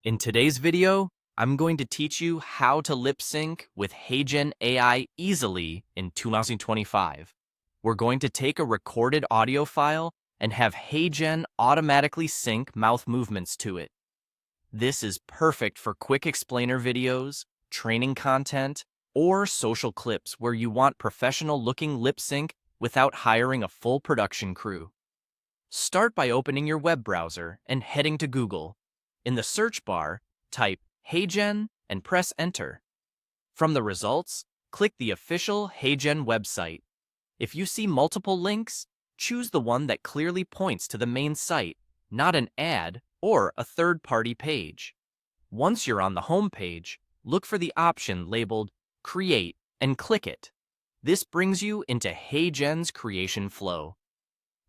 In today's video, I'm going to teach you how to lip sync with HeyGen AI easily in 2025. We're going to take a recorded audio file and have HeyGen automatically sync mouth movements to it. This is perfect for quick explainer videos, training content, or social clips where you want professional-looking lip sync without hiring a full production crew. Start by opening your web browser and heading to Google. In the search bar, type HeyGen and press Enter. From the results, click the official HeyGen website. If you see multiple links, choose the one that clearly points to the main site, not an ad or a third-party page. Once you're on the home page, look for the option labeled Create and click it. This brings you into HeyGen's creation flow.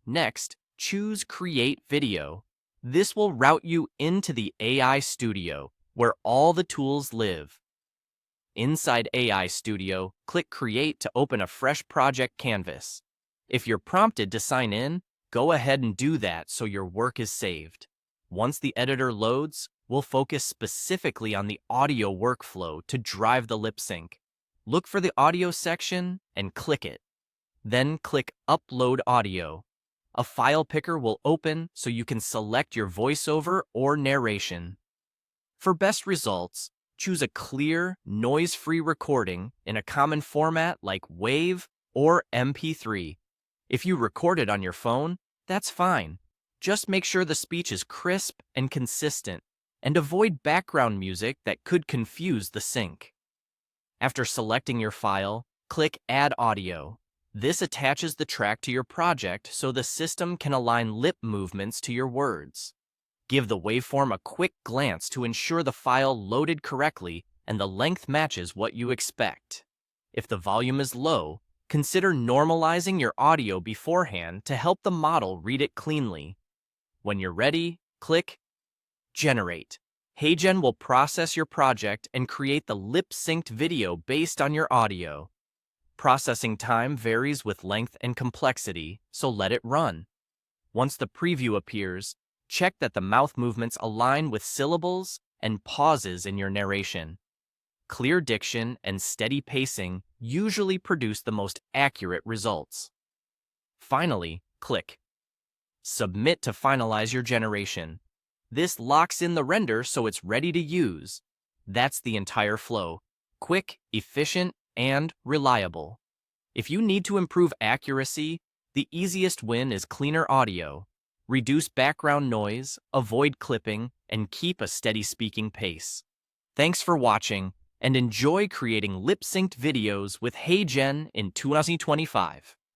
Next, choose Create Video. This will route you into the AI Studio, where all the tools live. Inside AI Studio, click Create to open a fresh project canvas. If you're prompted to sign in, go ahead and do that so your work is saved. Once the editor loads, we'll focus specifically on the audio workflow to drive the lip sync. Look for the audio section and click it. Then click Upload Audio. A file picker will open so you can select your voiceover or narration. For best results, choose a clear, noise-free recording in a common format like WAV or MP3. If you record it on your phone, that's fine. Just make sure the speech is crisp and consistent, and avoid background music that could confuse the sync. After selecting your file, click Add Audio. This attaches the track to your project so the system can align lip movements to your words. Give the waveform a quick glance to ensure the file loaded correctly and the length matches what you expect. If the volume is low, consider normalizing your audio beforehand to help the model read it cleanly. When you're ready, click Generate. HeyGen will process your project and create the lip-synced video based on your audio. Processing time varies with length and complexity, so let it run. Once the preview appears, check that the mouth movements align with syllables and pauses in your narration. Clear diction and steady pacing usually produce the most accurate results. Finally, click Submit to finalize your generation. This locks in the render so it's ready to use. That's the entire flow: quick, efficient, and reliable. If you need to improve accuracy, the easiest win is cleaner audio. Reduce background noise, avoid clipping, and keep a steady speaking pace. Thanks for watching, and enjoy creating lip-synced videos with HeyGen in 2025.